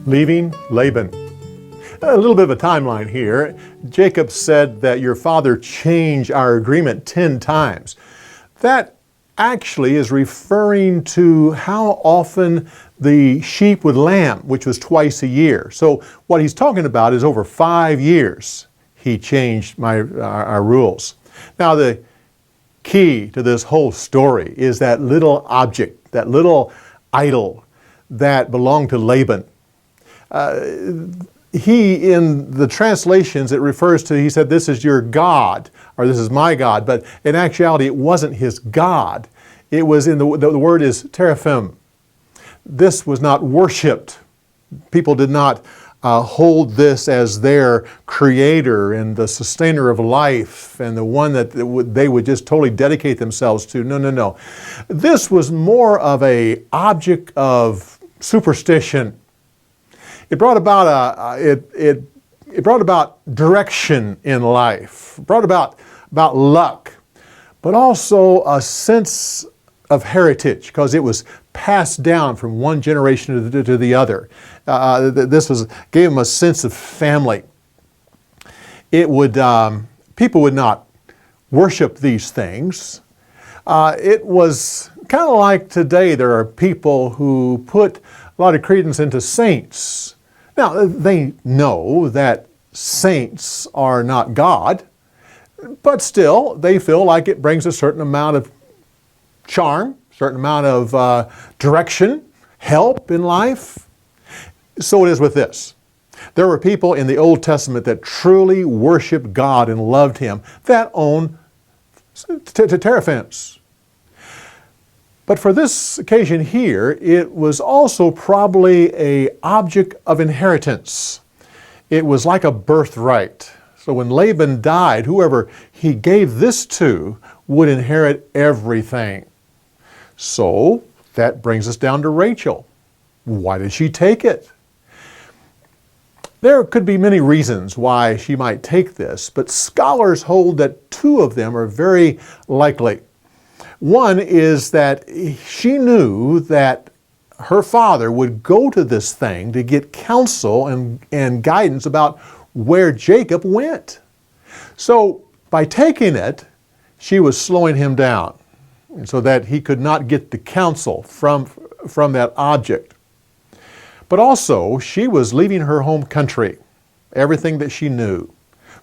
Leaving Laban. A little bit of a timeline here. Jacob said that your father changed our agreement 10 times. That actually is referring to how often the sheep would lamb, which was twice a year. So what he's talking about is over 5 years he changed our rules. Now the key to this whole story is that little object, that little idol that belonged to Laban. He, in the translations, it refers to, he said, this is your God, or this is my God, but in actuality, it wasn't his God. It was the word is teraphim. This was not worshipped. People did not hold this as their creator and the sustainer of life and the one that they would just totally dedicate themselves to. No, no, no. This was more of an object of superstition. It brought about it brought about direction in life, brought about luck, but also a sense of heritage because it was passed down from one generation to the other. Gave them a sense of family. It would people would not worship these things. It was kind of like today. There are people who put a lot of credence into saints. Now, they know that saints are not God, but still, they feel like it brings a certain amount of charm, a certain amount of direction, help in life. So it is with this. There were people in the Old Testament that truly worshiped God and loved Him, that owned teraphims. But for this occasion here, it was also probably an object of inheritance. It was like a birthright. So when Laban died, whoever he gave this to would inherit everything. So that brings us down to Rachel. Why did she take it? There could be many reasons why she might take this, but scholars hold that 2 of them are very likely. One is that she knew that her father would go to this thing to get counsel and guidance about where Jacob went. So by taking it, she was slowing him down so that he could not get the counsel from that object. But also, she was leaving her home country, everything that she knew,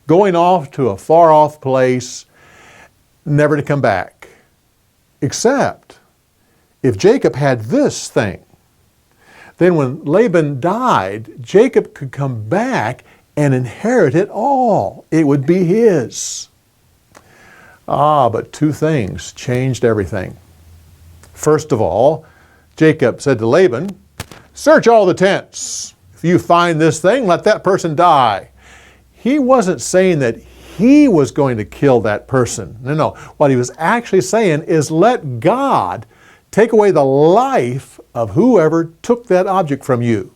going off to a far-off place, never to come back. Except, if Jacob had this thing, then when Laban died, Jacob could come back and inherit it all. It would be his. But 2 things changed everything. First of all, Jacob said to Laban, "Search all the tents. If you find this thing, let that person die." He wasn't saying that he was going to kill that person. No. What he was actually saying is let God take away the life of whoever took that object from you.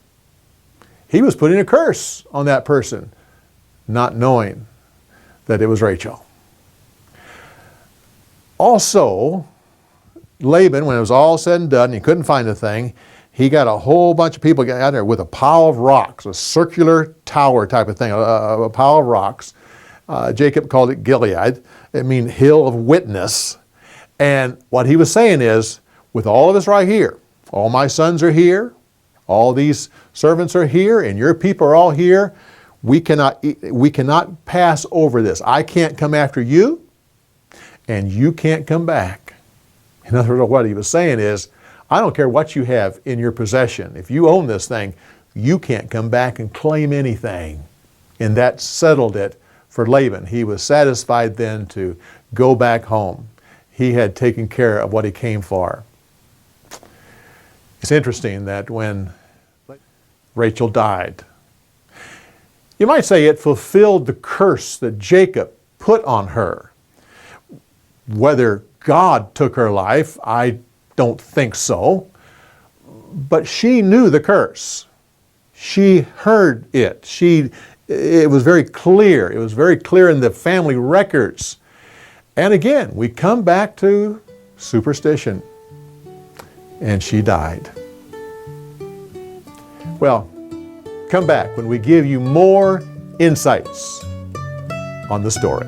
He was putting a curse on that person, not knowing that it was Rachel. Also, Laban, when it was all said and done, and he couldn't find the thing, he got a whole bunch of people out there with a pile of rocks, a circular tower type of thing, a pile of rocks. Jacob called it Gilead. It means hill of witness. And what he was saying is, with all of us right here, all my sons are here, all these servants are here, and your people are all here, we cannot pass over this. I can't come after you, and you can't come back. In other words, what he was saying is, I don't care what you have in your possession. If you own this thing, you can't come back and claim anything. And that settled it for Laban. He was satisfied then to go back home. He had taken care of what he came for. It's interesting that when Rachel died, you might say it fulfilled the curse that Jacob put on her. Whether God took her life, I don't think so. But she knew the curse. She heard it. It was very clear. It was very clear in the family records. And again, we come back to superstition. And she died. Well, come back when we give you more insights on the story.